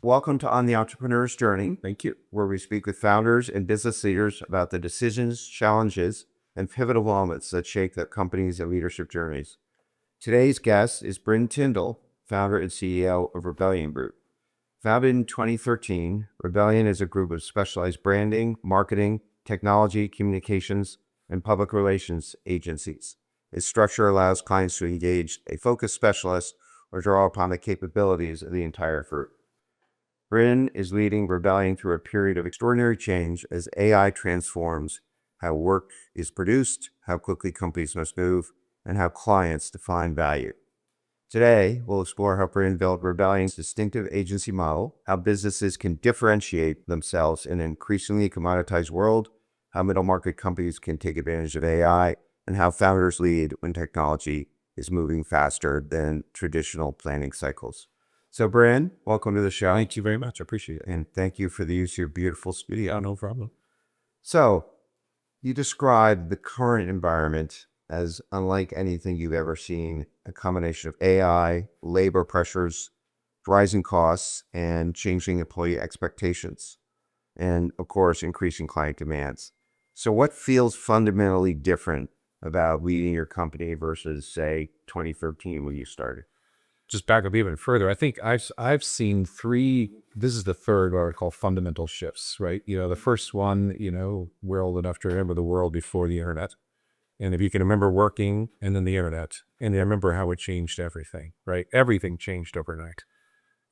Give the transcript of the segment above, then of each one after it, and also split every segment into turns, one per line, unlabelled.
Welcome to On the Entrepreneur's Journey,
Thank you.
where we speak with founders and business leaders about the decisions, challenges, and pivotal moments that shape their companies and leadership journeys. Today's guest is Bryn Tindall, founder and CEO of Rebellion Group. Founded in 2013, Rebellion is a group of specialized branding, marketing, technology, communications, and public relations agencies. Its structure allows clients to engage a focused specialist or draw upon the capabilities of the entire group. Bryn is leading Rebellion through a period of extraordinary change as AI transforms how work is produced, how quickly companies must move, and how clients define value. Today, we'll explore how Bryn built Rebellion's distinctive agency model, how businesses can differentiate themselves in an increasingly commoditized world, how middle market companies can take advantage of AI, and how founders lead when technology is moving faster than traditional planning cycles. So, Bryn, welcome to the show.
Thank you very much. I appreciate it.
And thank you for the use of your beautiful studio.
Yeah, no problem.
So, you described the current environment as unlike anything you've ever seen, a combination of AI, labor pressures, rising costs, and changing employee expectations, and of course, increasing client demands. So what feels fundamentally different about leading your company versus, say, 2013 when you started?
Just back up even further. I think I've seen three. This is the third, what I call fundamental shifts, right? The first one, we're old enough to remember the world before the internet. And if you can remember working and then the internet, and I remember how it changed everything, right? Everything changed overnight.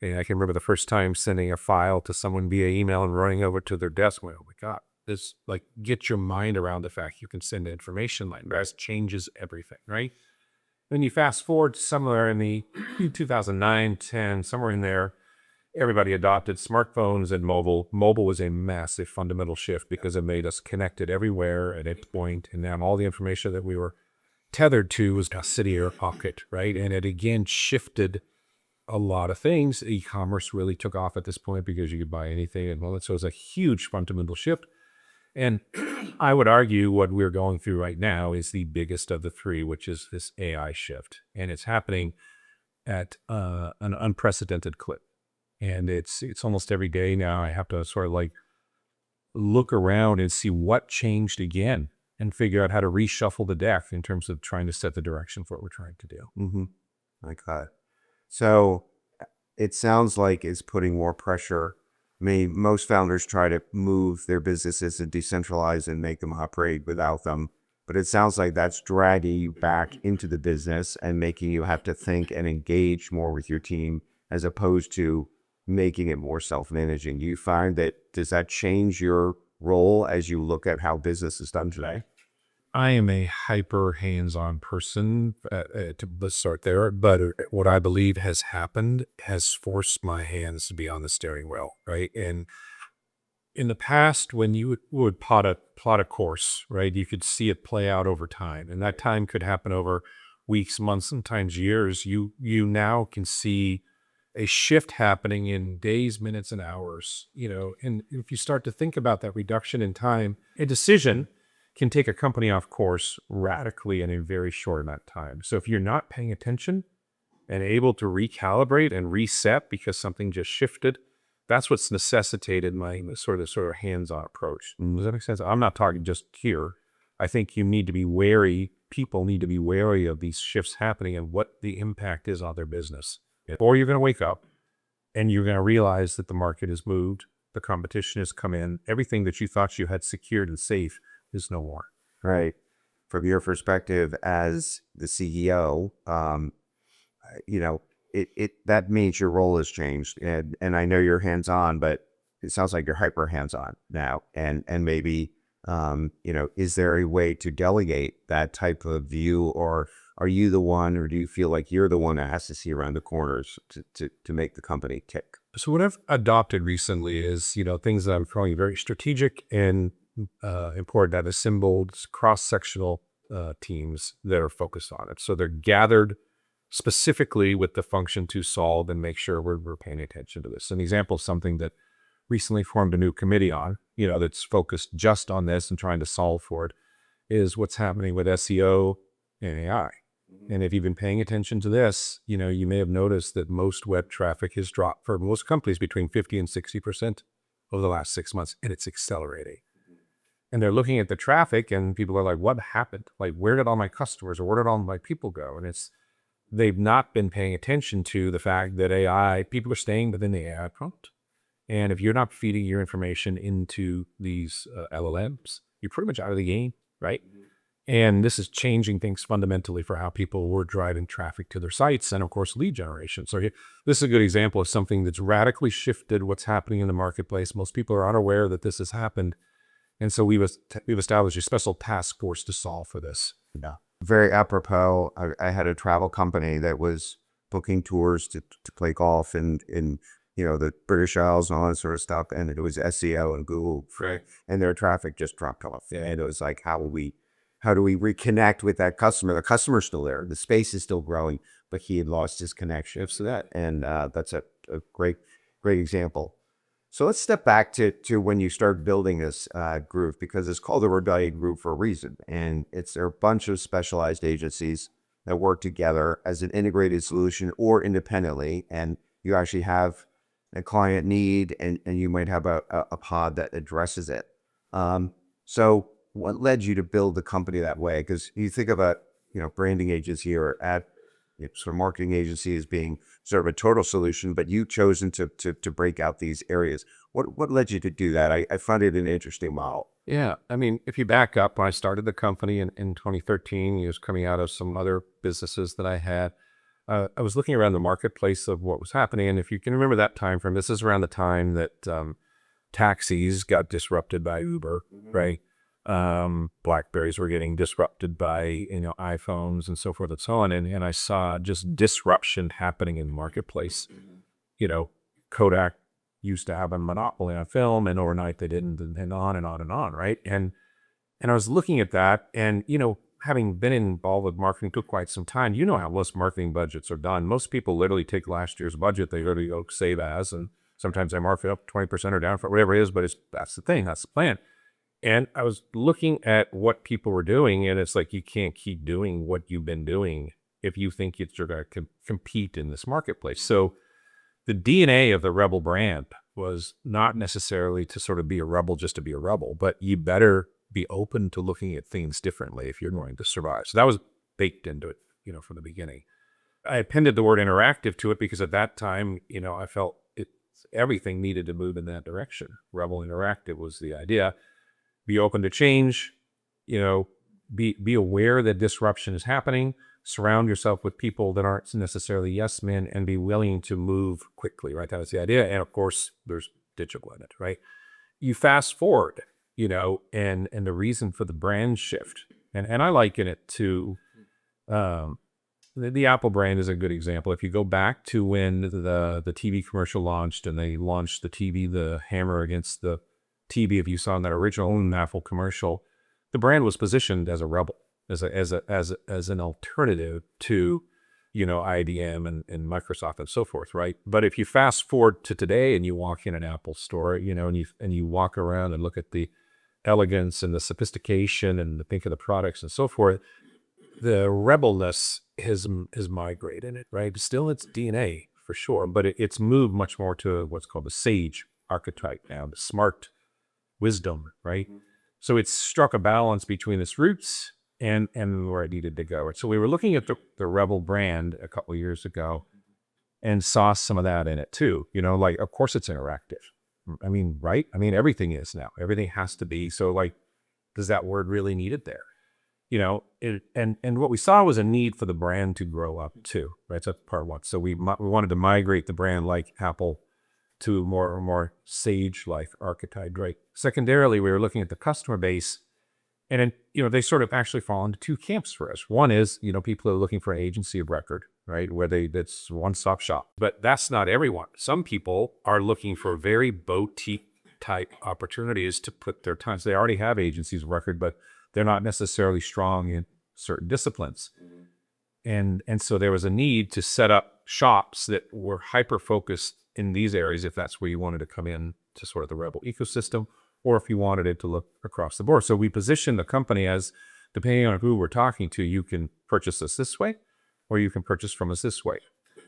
And I can remember the first time sending a file to someone via email and running over to their desk. Well, oh my God, this, get your mind around the fact you can send information like that. Changes everything, right? Then you fast forward somewhere in the 2009, 10, somewhere in there, everybody adopted smartphones and mobile. Mobile was a massive fundamental shift because it made us connected everywhere at a point. And now all the information that we were tethered to was now sitting in our pocket, right? And it again shifted a lot of things. E-commerce really took off at this point because you could buy anything. And well, so it was a huge fundamental shift. And I would argue what we're going through right now is the biggest of the three, which is this AI shift. And it's happening at an unprecedented clip. And it's almost every day now I have to sort of look around and see what changed again and figure out how to reshuffle the deck in terms of trying to set the direction for what we're trying to do.
Mm-hmm. Okay. So it sounds like it's putting more pressure. I mean, most founders try to move their businesses and decentralize and make them operate without them. But it sounds like that's dragging you back into the business and making you have to think and engage more with your team as opposed to making it more self-managing. Do you find does that change your role as you look at how business is done today?
I am a hyper hands-on person, let's start there. But what I believe has happened has forced my hands to be on the steering wheel, right? And in the past, when you would plot a course, right, you could see it play out over time. And that time could happen over weeks, months, sometimes years. You now can see a shift happening in days, minutes, and hours, and if you start to think about that reduction in time, a decision can take a company off course radically in a very short amount of time. So if you're not paying attention and able to recalibrate and reset because something just shifted, that's what's necessitated my sort of hands-on approach. Does that make sense? I'm not talking just here. I think you need to be wary. People need to be wary of these shifts happening and what the impact is on their business. Or you're going to wake up and you're going to realize that the market has moved, the competition has come in, everything that you thought you had secured and safe is no more.
Right. From your perspective as the CEO, that means your role has changed. And I know you're hands-on, but it sounds like you're hyper hands-on now. And maybe, is there a way to delegate that type of view, or are you the one, or do you feel like you're the one that has to see around the corners to make the company tick?
So what I've adopted recently is, things that I'm calling very strategic and important. I've assembled cross-sectional teams that are focused on it. So they're gathered specifically with the function to solve and make sure we're paying attention to this. An example of something that recently formed a new committee on, that's focused just on this and trying to solve for it, is what's happening with SEO and AI. And if you've been paying attention to this, you may have noticed that most web traffic has dropped for most companies between 50 and 60% over the last 6 months, and it's accelerating. And they're looking at the traffic and people are like, what happened? Like, where did all my customers or where did all my people go? And they've not been paying attention to the fact that people are staying within the AI prompt. And if you're not feeding your information into these LLMs, you're pretty much out of the game, right? And this is changing things fundamentally for how people were driving traffic to their sites and, of course, lead generation. So this is a good example of something that's radically shifted what's happening in the marketplace. Most people are unaware that this has happened. And so we've established a special task force to solve for this.
Yeah. Very apropos, I had a travel company that was booking tours to play golf in the British Isles and all that sort of stuff. And it was SEO and Google.
Right.
And their traffic just dropped off. Yeah. And it was like, how do we reconnect with that customer? The customer's still there. The space is still growing, but he had lost his connection to that. And that's a great example. So let's step back to when you start building this group, because it's called the Rebellion Group for a reason. And there are a bunch of specialized agencies that work together as an integrated solution or independently. And you actually have a client need and you might have a pod that addresses it. So what led you to build the company that way? Because you think about, branding agency or sort of marketing agency as being sort of a total solution, but you've chosen to break out these areas. What led you to do that? I find it an interesting model.
Yeah. I mean, if you back up, when I started the company in 2013, it was coming out of some other businesses that I had. I was looking around the marketplace of what was happening. And if you can remember that time frame, this is around the time that taxis got disrupted by Uber, right? Blackberries were getting disrupted by iPhones and so forth and so on, and I saw just disruption happening in the marketplace. Kodak used to have a monopoly on film, and overnight they didn't, and on and on and on, right? And I was looking at that, and having been involved with marketing took quite some time. You know how most marketing budgets are done. Most people literally take last year's budget, they literally go save as, and sometimes they mark it up 20% or down for whatever it is, but that's the thing, that's the plan. And I was looking at what people were doing, and it's like, you can't keep doing what you've been doing if you think you're going to compete in this marketplace. So the DNA of the Rebel brand was not necessarily to sort of be a rebel just to be a rebel, but you better be open to looking at things differently if you're going to survive. So that was baked into it, from the beginning. I appended the word interactive to it because at that time, I felt everything needed to move in that direction. Rebel interactive was the idea. Be open to change, be aware that disruption is happening, surround yourself with people that aren't necessarily yes men, and be willing to move quickly, right? That was the idea. And of course, there's digital in it, right? You fast forward, and the reason for the brand shift. And I liken it to the Apple brand is a good example. If you go back to when the TV commercial launched and they launched the TV, the hammer against the TV, if you saw in that original Apple commercial, the brand was positioned as a rebel, as an alternative to, IBM and Microsoft and so forth, right? But if you fast forward to today and you walk in an Apple store, and you walk around and look at the elegance and the sophistication and think of the products and so forth, the rebelness has migrated it, right? Still, it's DNA for sure, but it's moved much more to what's called the sage archetype now, the smart wisdom, right? So it's struck a balance between its roots and where it needed to go. So we were looking at the Rebel brand a couple of years ago and saw some of that in it too. Like, of course it's interactive. I mean, right? I mean, everything is now. Everything has to be. So like, does that word really need it there? And what we saw was a need for the brand to grow up too, right? So that's part one. So we wanted to migrate the brand like Apple to a more sage-like archetype, right? Secondarily, we were looking at the customer base, and then, they sort of actually fall into two camps for us. One is, people are looking for an agency of record, right? Where it's one-stop shop. But that's not everyone. Some people are looking for very boutique-type opportunities to put their time. So they already have agencies of record, but they're not necessarily strong in certain disciplines. And so there was a need to set up shops that were hyper-focused in these areas, if that's where you wanted to come in to sort of the Rebel ecosystem, or if you wanted it to look across the board. So we position the company as, depending on who we're talking to, you can purchase us this way, or you can purchase from us this way.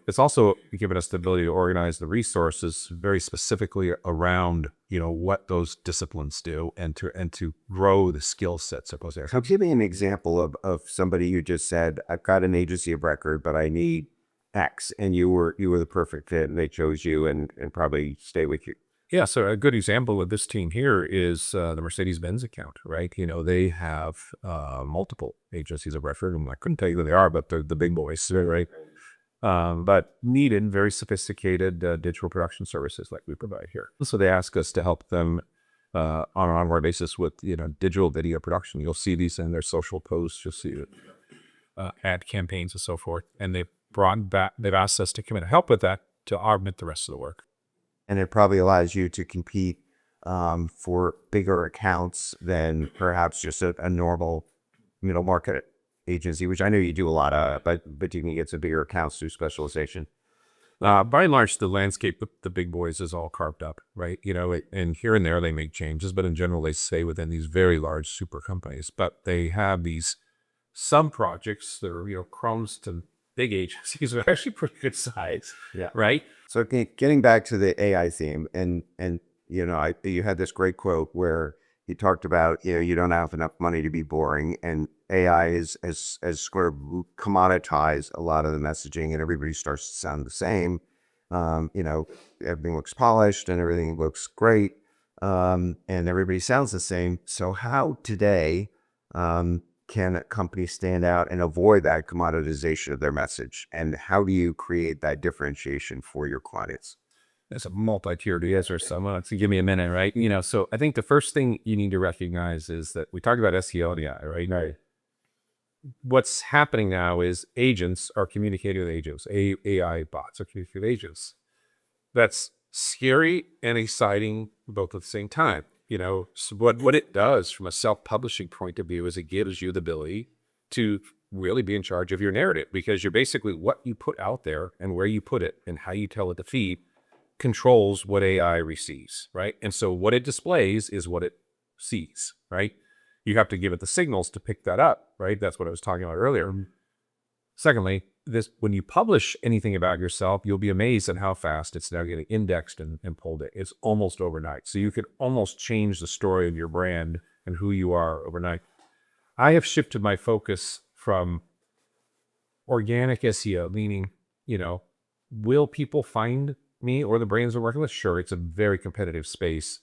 It's also given us the ability to organize the resources very specifically around, what those disciplines do, and to grow the skill sets of those areas.
So give me an example of somebody who just said, I've got an agency of record, but I need X, and you were the perfect fit, and they chose you and probably stay with you.
Yeah, so a good example of this team here is the Mercedes-Benz account, right? They have multiple agencies of record, and I couldn't tell you who they are, but they're the big boys, right? But needed very sophisticated digital production services like we provide here. So they ask us to help them on an ongoing basis with digital video production. You'll see these in their social posts. You'll see ad campaigns and so forth. And they've asked us to come in and help with that to augment the rest of the work.
And it probably allows you to compete for bigger accounts than perhaps just a normal middle market agency, which I know you do a lot of, but you can get some bigger accounts through specialization.
By and large, the landscape of the big boys is all carved up, right? And here and there they make changes, but in general they stay within these very large super companies. But they have these sub projects that are crumbs to big agencies are actually pretty good size.
Yeah.
Right.
So getting back to the AI theme, and you had this great quote where you talked about you don't have enough money to be boring, and AI has sort of commoditized a lot of the messaging, and everybody starts to sound the same. Everything looks polished and everything looks great, and everybody sounds the same. So how today can a company stand out and avoid that commoditization of their message? And how do you create that differentiation for your clients?
That's a multi-tiered answer, so give me a minute, right? So I think the first thing you need to recognize is that we talked about SEO and AI, right?
Right.
What's happening now is agents are communicating with agents. AI bots are communicating with agents. That's scary and exciting both at the same time. So what it does from a self-publishing point of view is it gives you the ability to really be in charge of your narrative, because you're basically what you put out there and where you put it and how you tell it to feed controls what AI receives, right? And so what it displays is what it sees, right? You have to give it the signals to pick that up, right? That's what I was talking about earlier. Secondly, when you publish anything about yourself, you'll be amazed at how fast it's now getting indexed and pulled in. It's almost overnight. So you could almost change the story of your brand and who you are overnight. I have shifted my focus from organic SEO, meaning, will people find me or the brands we're working with? Sure, it's a very competitive space.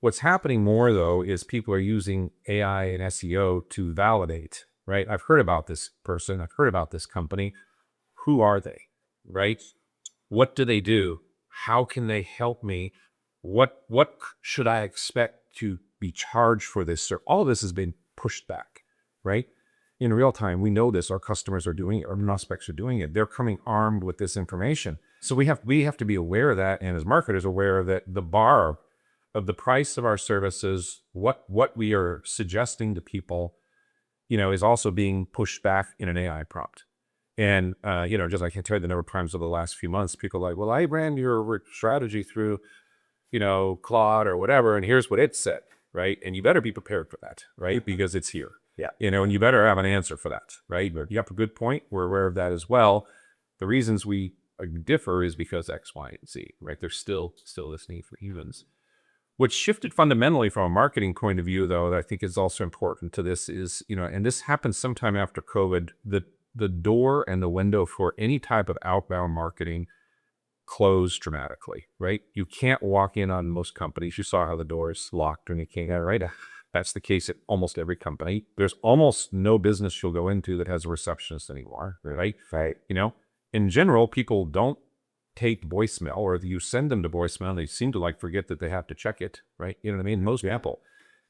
What's happening more, though, is people are using AI and SEO to validate, right? I've heard about this person. I've heard about this company. Who are they, right? What do they do? How can they help me? What should I expect to be charged for this? So all of this has been pushed back, right? In real time, we know this. Our customers are doing it. Our prospects are doing it. They're coming armed with this information. So we have to be aware of that, and as marketers, aware that the bar of the price of our services, what we are suggesting to people, is also being pushed back in an AI prompt. And, just I can't tell you the number of times over the last few months, people are like, well, I ran your strategy through, Claude or whatever, and here's what it said, right? And you better be prepared for that, right? Because it's here.
Yeah.
And you better have an answer for that, right? You have a good point. We're aware of that as well. The reasons we differ is because X, Y, and Z, right? There's still this need for evens. What shifted fundamentally from a marketing point of view, though, that I think is also important to this is, and this happened sometime after COVID, the door and the window for any type of outbound marketing closed dramatically, right? You can't walk in on most companies. You saw how the door is locked when you came out, right? That's the case at almost every company. There's almost no business you'll go into that has a receptionist anymore, right?
Right.
In general, people don't take voicemail, or if you send them to voicemail, they seem to forget that they have to check it, right? You know what I mean? Most people.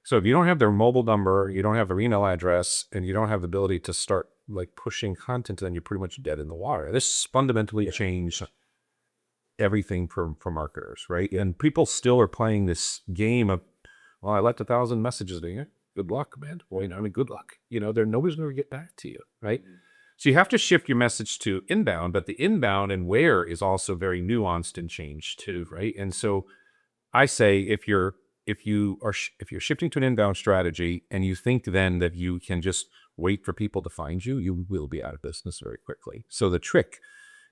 So if you don't have their mobile number, you don't have their email address, and you don't have the ability to start pushing content, then you're pretty much dead in the water. This fundamentally changed everything for marketers, right? And people still are playing this game of, well, I left 1,000 messages to you. Good luck, man. Well, good luck. Nobody's going to get back to you, right? So you have to shift your message to inbound, but the inbound and where is also very nuanced and changed too, right? And so I say if you're shifting to an inbound strategy and you think then that you can just wait for people to find you, you will be out of business very quickly. So the trick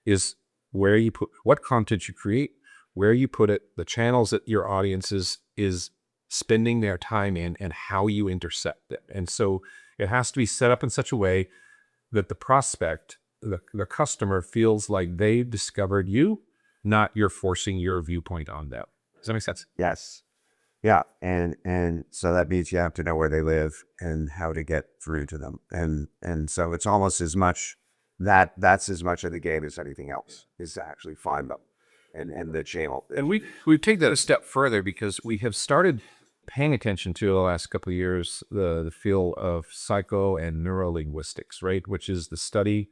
is where you put, what content you create, where you put it, the channels that your audience is spending their time in, and how you intercept it. And so it has to be set up in such a way that the prospect, the customer, feels like they've discovered you, not you're forcing your viewpoint on them. Does that make sense?
Yes. Yeah. And so that means you have to know where they live and how to get through to them. And so it's almost as much that's as much of the game as anything else, is to actually find them and the channel.
And we take that a step further, because we have started paying attention to, the last couple of years, the field of psycho and neurolinguistics, right? Which is the study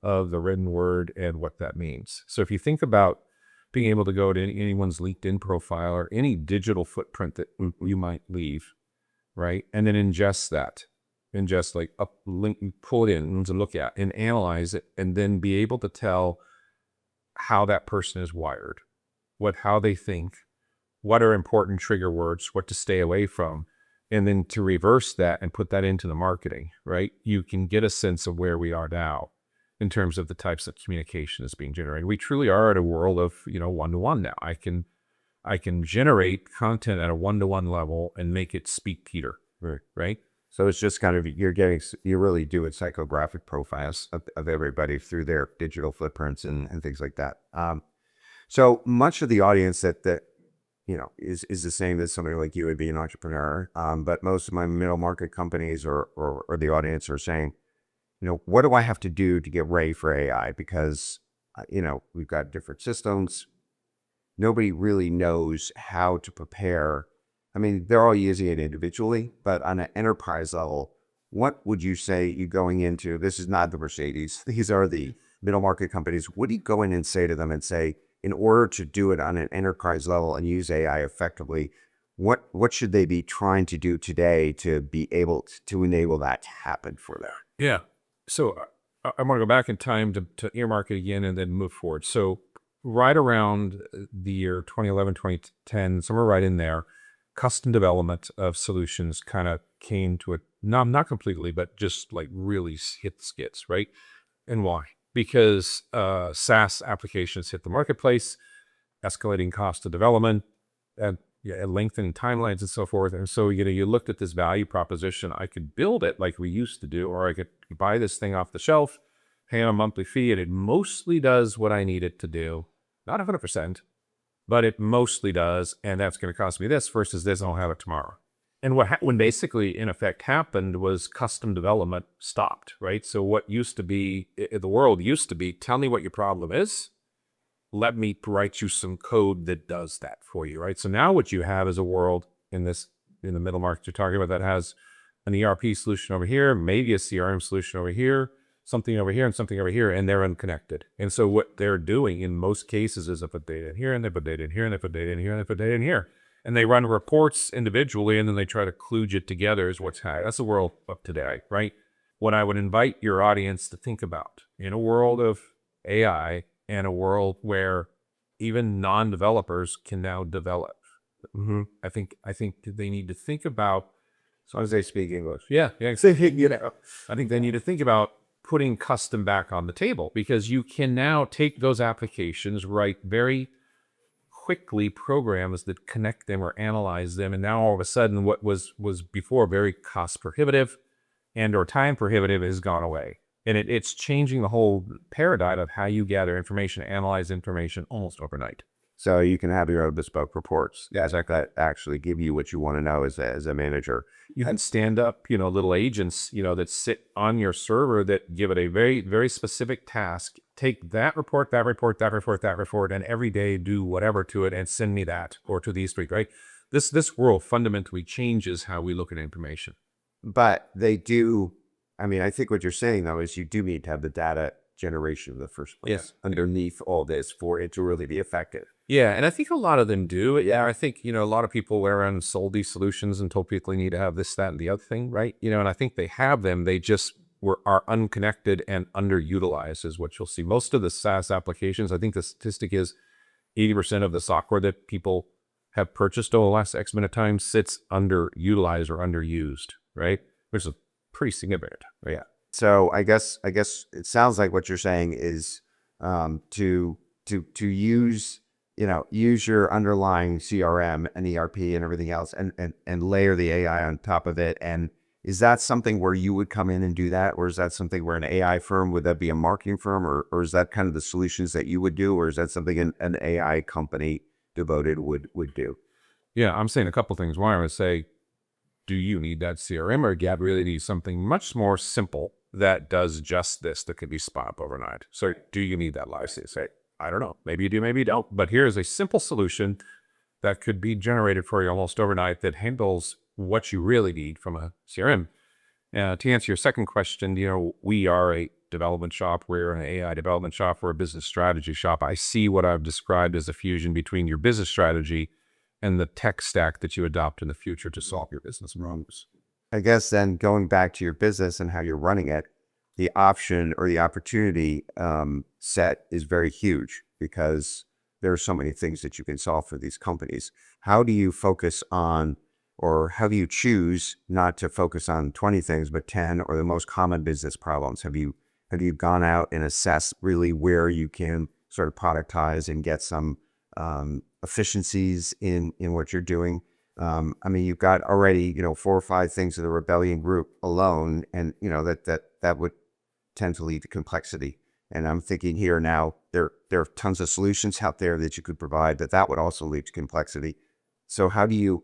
of the written word and what that means. So if you think about being able to go to anyone's LinkedIn profile or any digital footprint that you might leave, right? And then ingest like pull it in to look at and analyze it, and then be able to tell how that person is wired, how they think, what are important trigger words, what to stay away from, and then to reverse that and put that into the marketing, right? You can get a sense of where we are now in terms of the types of communication that's being generated. We truly are at a world of, one-to-one now. I can generate content at a one-to-one level and make it speak Peter, right?
So it's just kind of, you're really doing psychographic profiles of everybody through their digital footprints and things like that. So much of the audience that is the same as somebody like you would be an entrepreneur. But most of my middle market companies or the audience are saying, what do I have to do to get ready for AI? Because, we've got different systems. Nobody really knows how to prepare. I mean, they're all using it individually, but on an enterprise level, what would you say you going into, this is not the Mercedes, these are the middle market companies. What do you go in and say to them and say, in order to do it on an enterprise level and use AI effectively, what should they be trying to do today to be able to enable that to happen for them?
Yeah. So I want to go back in time to earmark it again and then move forward. So right around the year 2011, 2010, somewhere right in there, custom development of solutions kind of came to not completely, but just like really hit skits, right? And why? Because SaaS applications hit the marketplace, escalating cost of development, and lengthening timelines and so forth. And so, you looked at this value proposition. I could build it like we used to do, or I could buy this thing off the shelf, pay a monthly fee, and it mostly does what I need it to do. Not 100%, but it mostly does. And that's going to cost me this versus this, and I'll have it tomorrow. And when basically, in effect, happened was custom development stopped, right? So what used to be, the world used to be, tell me what your problem is. Let me write you some code that does that for you, right? So now what you have is a world in the middle market you're talking about that has an ERP solution over here, maybe a CRM solution over here, something over here and something over here, and they're unconnected. And so what they're doing in most cases is they put data in here, and they put data in here, and they put data in here, and they put data in here. And they run reports individually, and then they try to kludge it together is what's happening. That's the world of today, right? What I would invite your audience to think about in a world of AI and a world where even non-developers can now develop. I think they need to think about,
As long as they speak English.
yeah. I think they need to think about putting custom back on the table, because you can now take those applications, write very quickly programs that connect them or analyze them, and now all of a sudden what was before very cost prohibitive and or time prohibitive has gone away. And it's changing the whole paradigm of how you gather information, analyze information almost overnight.
So you can have your own bespoke reports that actually give you what you want to know as a manager.
You can stand up, little agents, that sit on your server that give it a very, very specific task. Take that report, and every day do whatever to it and send me that, or to these three, right? This world fundamentally changes how we look at information.
But they do, I think what you're saying, though, is you do need to have the data generation in the first place underneath all this for it to really be effective.
Yeah, and I think a lot of them do. Yeah, I think, a lot of people went around and sold these solutions and told people you need to have this, that, and the other thing, right? And I think they have them. They just are unconnected and underutilized is what you'll see. Most of the SaaS applications, I think the statistic is 80% of the software that people have purchased over the last X amount of time sits underutilized or underused, right? Which is pretty significant. Yeah.
So I guess it sounds like what you're saying is to use use your underlying CRM and ERP and everything else and layer the AI on top of it. And is that something where you would come in and do that, or is that something where an AI firm, would that be a marketing firm, or is that kind of the solutions that you would do, or is that something an AI company devoted would do?
Yeah, I'm saying a couple things. One, I would say, do you need that CRM, or do you really need something much more simple that does just this, that can be spun up overnight? So do you need that license? Say, I don't know. Maybe you do, maybe you don't. But here's a simple solution that could be generated for you almost overnight that handles what you really need from a CRM. To answer your second question, we are a development shop. We're an AI development shop. We're a business strategy shop. I see what I've described as a fusion between your business strategy and the tech stack that you adopt in the future to solve your business problems.
I guess then going back to your business and how you're running it, the option or the opportunity set is very huge because there are so many things that you can solve for these companies. How do you focus on, or how do you choose not to focus on 20 things, but 10 or the most common business problems? Have you gone out and assessed really where you can sort of productize and get some efficiencies in what you're doing? I mean, you've got already, 4 or 5 things in the rebellion group alone, and that would tend to lead to complexity. And I'm thinking here now, there are tons of solutions out there that you could provide, but that would also lead to complexity. So how do you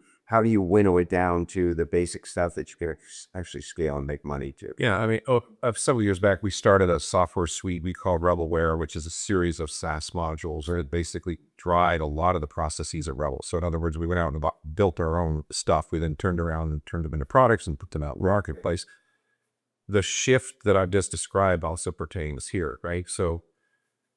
winnow it down to the basic stuff that you can actually scale and make money to?
Yeah, I mean, several years back, we started a software suite we call Rebelware, which is a series of SaaS modules where it basically dried a lot of the processes at Rebel. So in other words, we went out and built our own stuff. We then turned around and turned them into products and put them out in the marketplace. The shift that I've just described also pertains here, right? So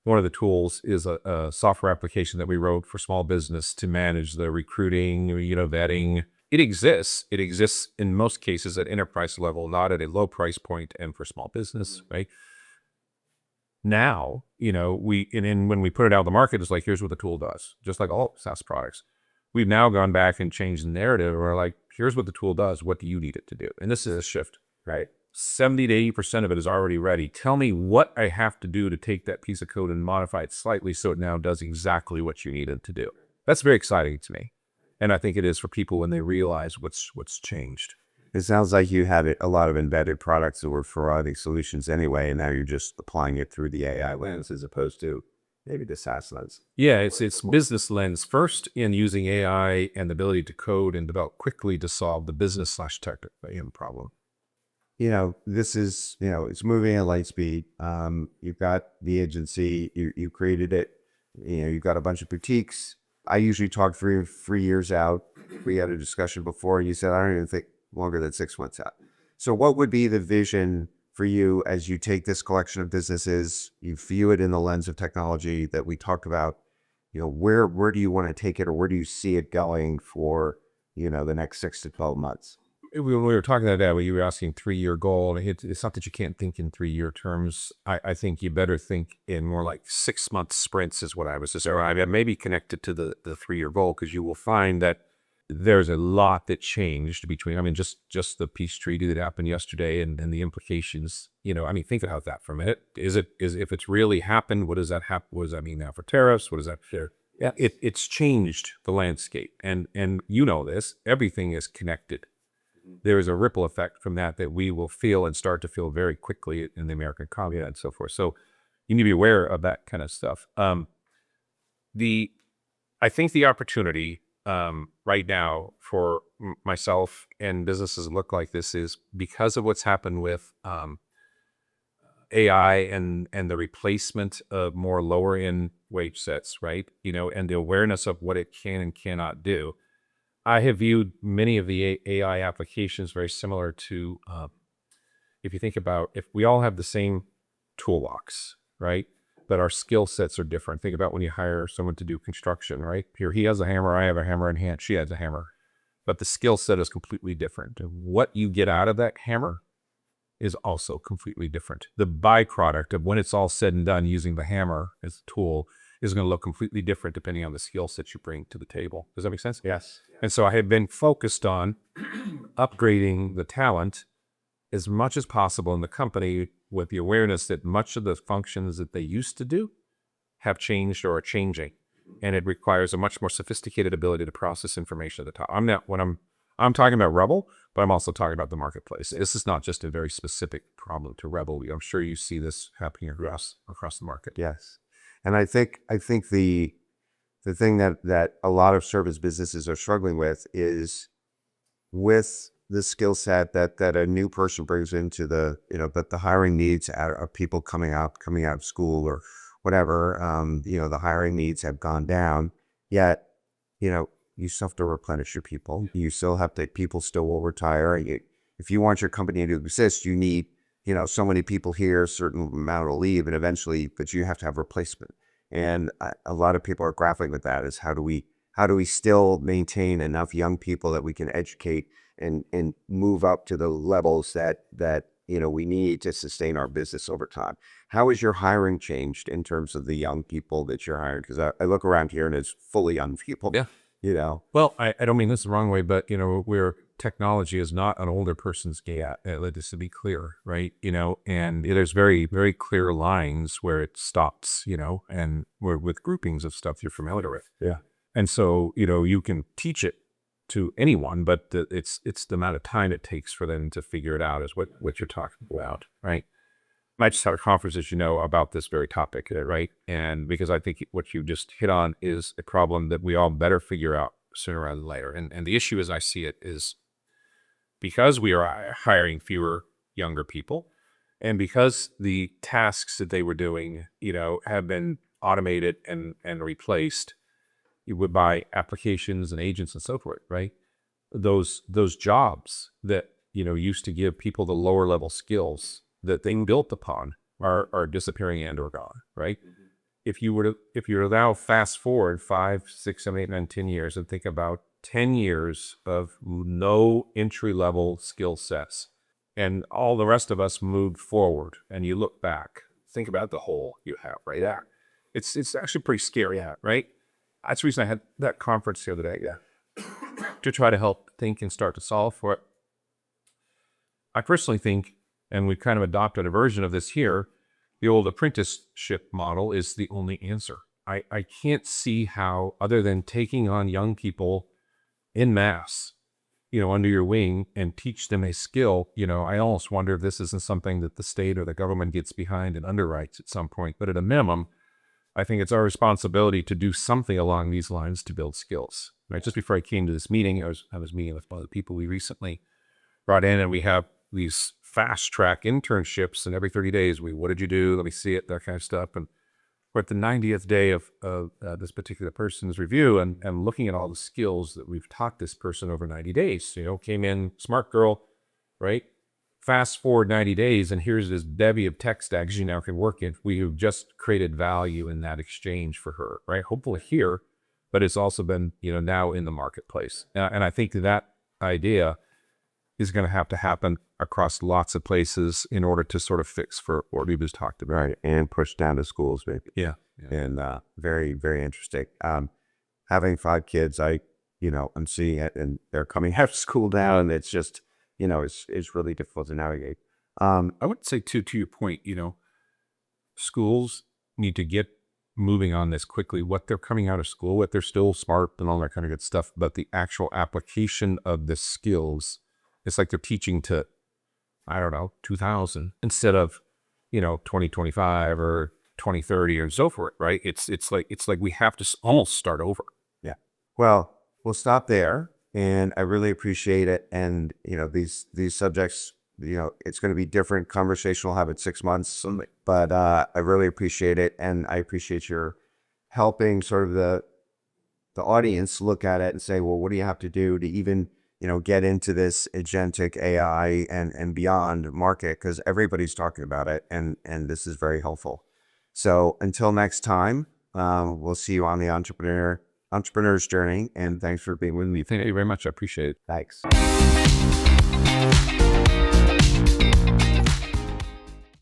one of the tools is a software application that we wrote for small business to manage the recruiting, vetting. It exists. It exists in most cases at enterprise level, not at a low price point and for small business, right? Now, when we put it out in the market, it's like, here's what the tool does, just like all SaaS products. We've now gone back and changed the narrative. And we're like, here's what the tool does. What do you need it to do? And this is a shift, right? 70 to 80% of it is already ready. Tell me what I have to do to take that piece of code and modify it slightly so it now does exactly what you need it to do. That's very exciting to me. And I think it is for people when they realize what's changed.
It sounds like you had a lot of embedded products that were providing solutions anyway, and now you're just applying it through the AI lens as opposed to maybe the SaaS lens.
Yeah, it's business lens first in using AI and the ability to code and develop quickly to solve the business/technical problem.
This is, it's moving at light speed. You've got the agency, you created it, you've got a bunch of boutiques. I usually talk 3 years out. We had a discussion before, and you said, I don't even think longer than 6 months out. So what would be the vision for you as you take this collection of businesses, you view it in the lens of technology that we talked about, where do you want to take it, or where do you see it going for, the next 6 to 12 months?
When we were talking about that, when you were asking 3-year goal, it's not that you can't think in 3-year terms. I think you better think in more like 6-month sprints is what I was just saying. I mean, maybe connected to the 3-year goal, because you will find that there's a lot that changed between, just the peace treaty that happened yesterday and the implications, think about that for a minute. If it's really happened, what does that happen? What does that mean now for tariffs? What does that share? Yeah, it's changed the landscape. And this, everything is connected. There is a ripple effect from that we will feel and start to feel very quickly in the American economy and so forth. So you need to be aware of that kind of stuff. I think the opportunity right now for myself and businesses that look like this is because of what's happened with AI and the replacement of more lower end wage sets, right? And the awareness of what it can and cannot do. I have viewed many of the AI applications very similar to, if you think about, if we all have the same toolbox, right? But our skill sets are different. Think about when you hire someone to do construction, right? Here, he has a hammer, I have a hammer in hand, she has a hammer. But the skill set is completely different. And what you get out of that hammer is also completely different. The byproduct of when it's all said and done using the hammer as a tool is going to look completely different depending on the skill set you bring to the table. Does that make sense?
Yes.
And so I have been focused on upgrading the talent as much as possible in the company with the awareness that much of the functions that they used to do have changed or are changing. And it requires a much more sophisticated ability to process information at the top. I'm talking about Rebel, but I'm also talking about the marketplace. This is not just a very specific problem to Rebel. I'm sure you see this happening across the market.
Yes. And I think the thing that a lot of service businesses are struggling with is with the skill set that a new person brings into the, that the hiring needs are people coming out of school or whatever, the hiring needs have gone down, yet, you still have to replenish your people. You still have to, people still will retire. If you want your company to exist, you need, so many people here, a certain amount will leave, and eventually, but you have to have replacement. And a lot of people are grappling with that, is how do we still maintain enough young people that we can educate and move up to the levels that we need to sustain our business over time. How has your hiring changed in terms of the young people that you're hiring? Because I look around here and it's fully young people.
Yeah. Well, I don't mean this the wrong way, but where technology is not an older person's game, just to be clear, right? And there's very, very clear lines where it stops, and we're with groupings of stuff you're familiar with.
Yeah.
And so, you can teach it to anyone, but it's the amount of time it takes for them to figure it out is what you're talking about, right? I just had a conference, as you know, about this very topic, right? And because I think what you just hit on is a problem that we all better figure out sooner rather than later. And the issue as I see it is because we are hiring fewer younger people, and because the tasks that they were doing, have been automated and replaced by applications and agents and so forth, right? Those jobs that, used to give people the lower level skills that they built upon are disappearing and or gone, right? Mm-hmm. If you were to now fast forward 5, 6, 7, 8, 9, 10 years and think about 10 years of no entry level skill sets, and all the rest of us moved forward, and you look back, think about the hole you have right there. It's actually pretty scary, right? That's the reason I had that conference the other day, to try to help think and start to solve for it. I personally think, and we've kind of adopted a version of this here, the old apprenticeship model is the only answer. I can't see how, other than taking on young people en masse, under your wing and teach them a skill. I almost wonder if this isn't something that the state or the government gets behind and underwrites at some point. But at a minimum, I think it's our responsibility to do something along these lines to build skills. Right? Just before I came to this meeting, I was meeting with one of the people we recently brought in, and we have these fast track internships, and every 30 days, what did you do? Let me see it, that kind of stuff. And we're at the 90th day of this particular person's review, and looking at all the skills that we've taught this person over 90 days. Came in, smart girl, right? Fast forward 90 days, and here's this bevy of tech stacks you now can work in. We have just created value in that exchange for her, right? Hopefully here, but it's also been, now in the marketplace. And I think that idea is going to have to happen across lots of places in order to sort of fix for what we just talked about.
Right, and push down to schools, maybe.
Yeah.
And very, very interesting. Having 5 kids, I'm seeing it, and they're coming out of school now, and it's just, it's really difficult to navigate.
I would say too, to your point, schools need to get moving on this quickly. What they're coming out of school with, they're still smart and all that kind of good stuff, but the actual application of the skills, it's like they're teaching to, 2000 instead of, 2025 or 2030 or so forth, right? It's like we have to almost start over.
Yeah. Well, we'll stop there, and I really appreciate it. And these subjects, it's going to be different conversation we'll have in 6 months, but I really appreciate it, and I appreciate your helping sort of the audience look at it and say, well, what do you have to do to even get into this agentic AI and beyond market, because everybody's talking about it, and this is very helpful. So until next time, we'll see you on the entrepreneur's journey, and thanks for being with me.
Thank you very much. I appreciate it.
Thanks.